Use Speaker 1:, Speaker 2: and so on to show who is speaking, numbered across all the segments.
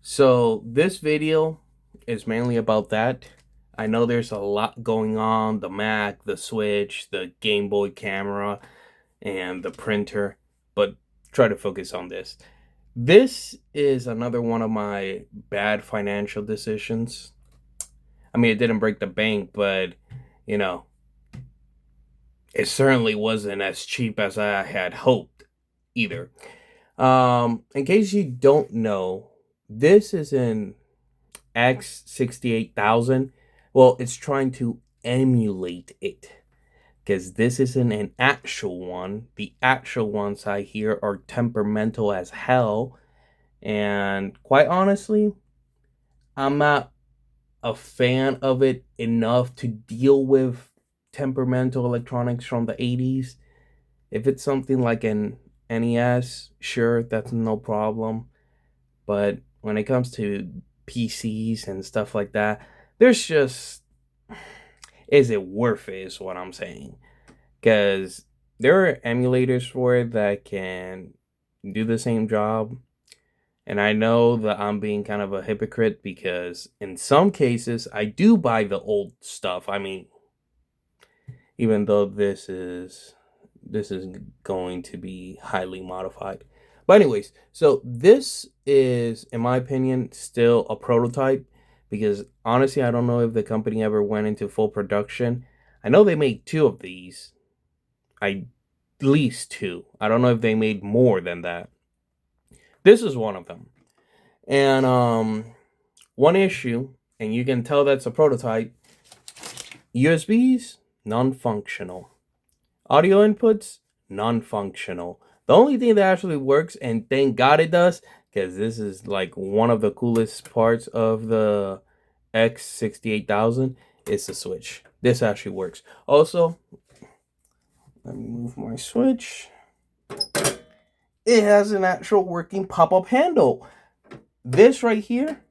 Speaker 1: So this video is mainly about that. I know there's a lot going on, the Mac, the Switch, the Game Boy camera, and the printer, but try to focus on this. This is another one of my bad financial decisions. I mean, it didn't break the bank, but you know, it certainly wasn't as cheap as I had hoped either. In case you don't know, this is an X68000. Well, it's trying to emulate it because this isn't an actual one. The actual ones I hear are temperamental as hell. And quite honestly, I'm not a fan of it enough to deal with temperamental electronics from the 80s. If it's something like an NES, sure, that's no problem. But when it comes to PCs and stuff like that, there's just, is it worth it is what I'm saying. Because there are emulators for it that can do the same job. And I know that I'm being kind of a hypocrite because in some cases I do buy the old stuff. I mean, even though this is going to be highly modified. But anyways, so this is, in my opinion, still a prototype because honestly, I don't know if the company ever went into full production. I know they made two of these, at least two. I don't know if they made more than that. This is one of them, and one issue, and you can tell that's a prototype. USBs non-functional. Audio inputs, non-functional. The only thing that actually works, and thank God it does, because this is like one of the coolest parts of the X68000, is the switch. This actually works. Also, let me move my switch. It has an actual working pop-up handle. This right here,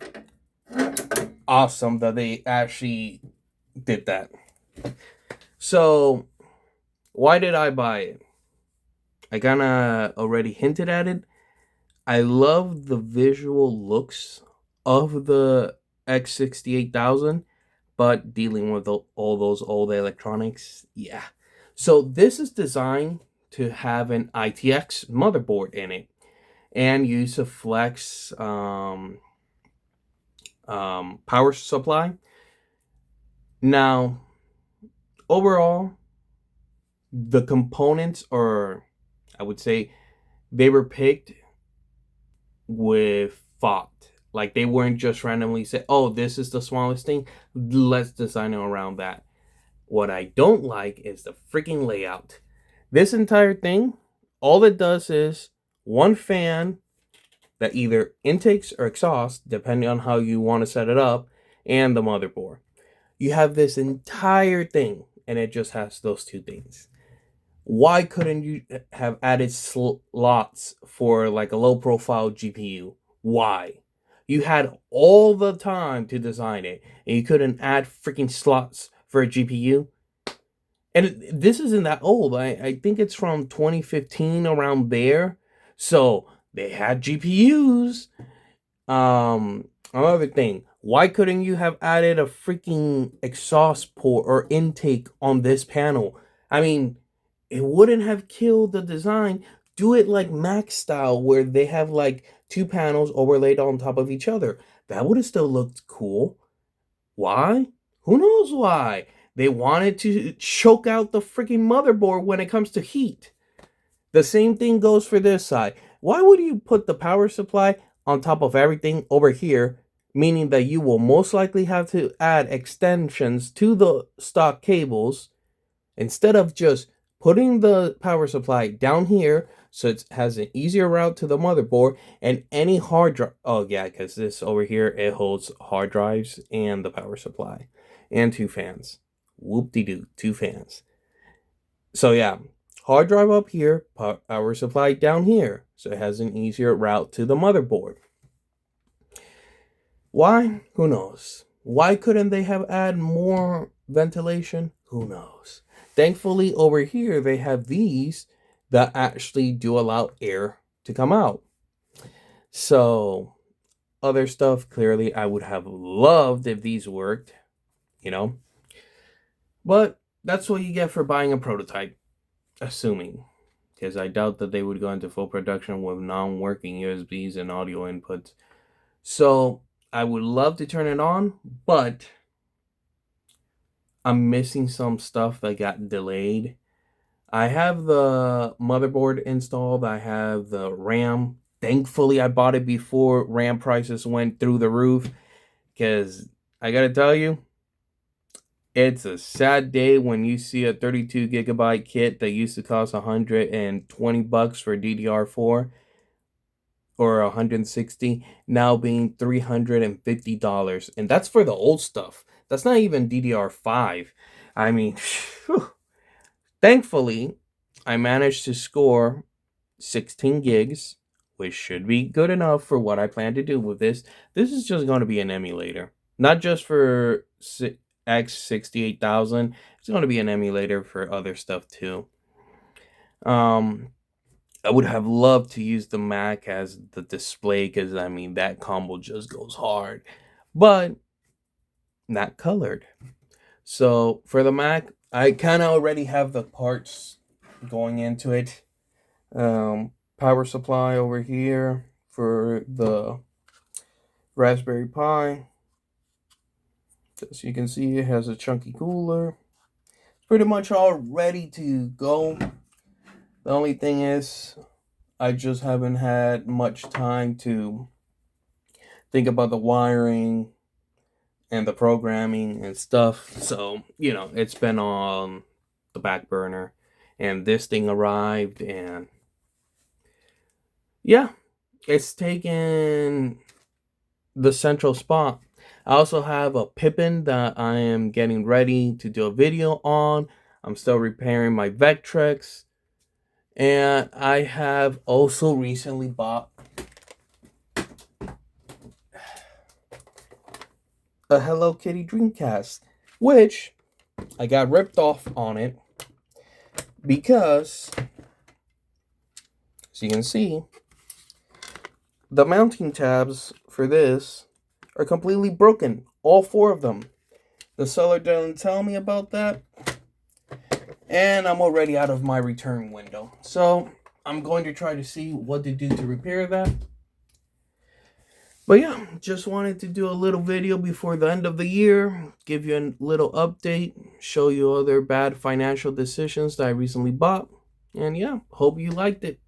Speaker 1: awesome that they actually did that. So, why did I buy it? I kind of already hinted at it. I love the visual looks of the X68000, but dealing with all those old electronics, yeah. So this is designed to have an ITX motherboard in it and use a flex power supply. Now, overall, the components are, I would say, they were picked with thought. Like they weren't just randomly say, "Oh, this is the smallest thing. Let's design it around that." What I don't like is the freaking layout. This entire thing, all it does is one fan that either intakes or exhausts, depending on how you want to set it up, and the motherboard. You have this entire thing, and it just has those two things. Why couldn't you have added slots for like a low profile GPU? Why? You had all the time to design it, and you couldn't add freaking slots for a GPU. And this isn't that old. I think it's from 2015, around there. So they had GPUs. Another thing, why couldn't you have added a freaking exhaust port or intake on this panel? I mean, it wouldn't have killed the design. Do it like Mac style, where they have like two panels overlaid on top of each other. That would have still looked cool. Why? Who knows why? They wanted to choke out the freaking motherboard when it comes to heat. The same thing goes for this side. Why would you put the power supply on top of everything over here, meaning that you will most likely have to add extensions to the stock cables instead of just putting the power supply down here so it has an easier route to the motherboard and any hard drive. Oh yeah, because this over here, it holds hard drives and the power supply and two fans. Whoop-de-doo, two fans. So yeah, hard drive up here, power supply down here, so it has an easier route to the motherboard. Why? Who knows? Why couldn't they have added more ventilation? Who knows? Thankfully, over here, they have these that actually do allow air to come out. So, other stuff. Clearly, I would have loved if these worked, you know. But that's what you get for buying a prototype, assuming. Because I doubt that they would go into full production with non-working USBs and audio inputs. So I would love to turn it on, but I'm missing some stuff that got delayed. I have the motherboard installed. I have the RAM. Thankfully, I bought it before RAM prices went through the roof. Because I gotta tell you, it's a sad day when you see a 32 gigabyte kit that used to cost $120 for DDR4 or 160 now being $350, and that's for the old stuff. That's not even DDR5. I mean, whew. Thankfully, I managed to score 16 gigs, which should be good enough for what I plan to do with this. This is just going to be an emulator, not just for X68000. It's going to be an emulator for other stuff too. I would have loved to use the Mac as the display because, I mean, that combo just goes hard. But not colored. So for the Mac, I kind of already have the parts going into it. Power supply over here for the Raspberry Pi. As you can see, it has a chunky cooler. It's pretty much all ready to go. The only thing is, I just haven't had much time to think about the wiring and the programming and stuff. So, it's been on the back burner. And this thing arrived, and yeah, it's taken the central spot. I also have a Pippin that I am getting ready to do a video on. I'm still repairing my vectrex. And I have also recently bought a Hello Kitty Dreamcast, which I got ripped off on it because, as you can see, the mounting tabs for this are completely broken. All 4 of them. The seller didn't tell me about that. And I'm already out of my return window. So I'm going to try to see what to do to repair that. But yeah, just wanted to do a little video before the end of the year. Give you a little update. Show you other bad financial decisions that I recently bought. And yeah, hope you liked it.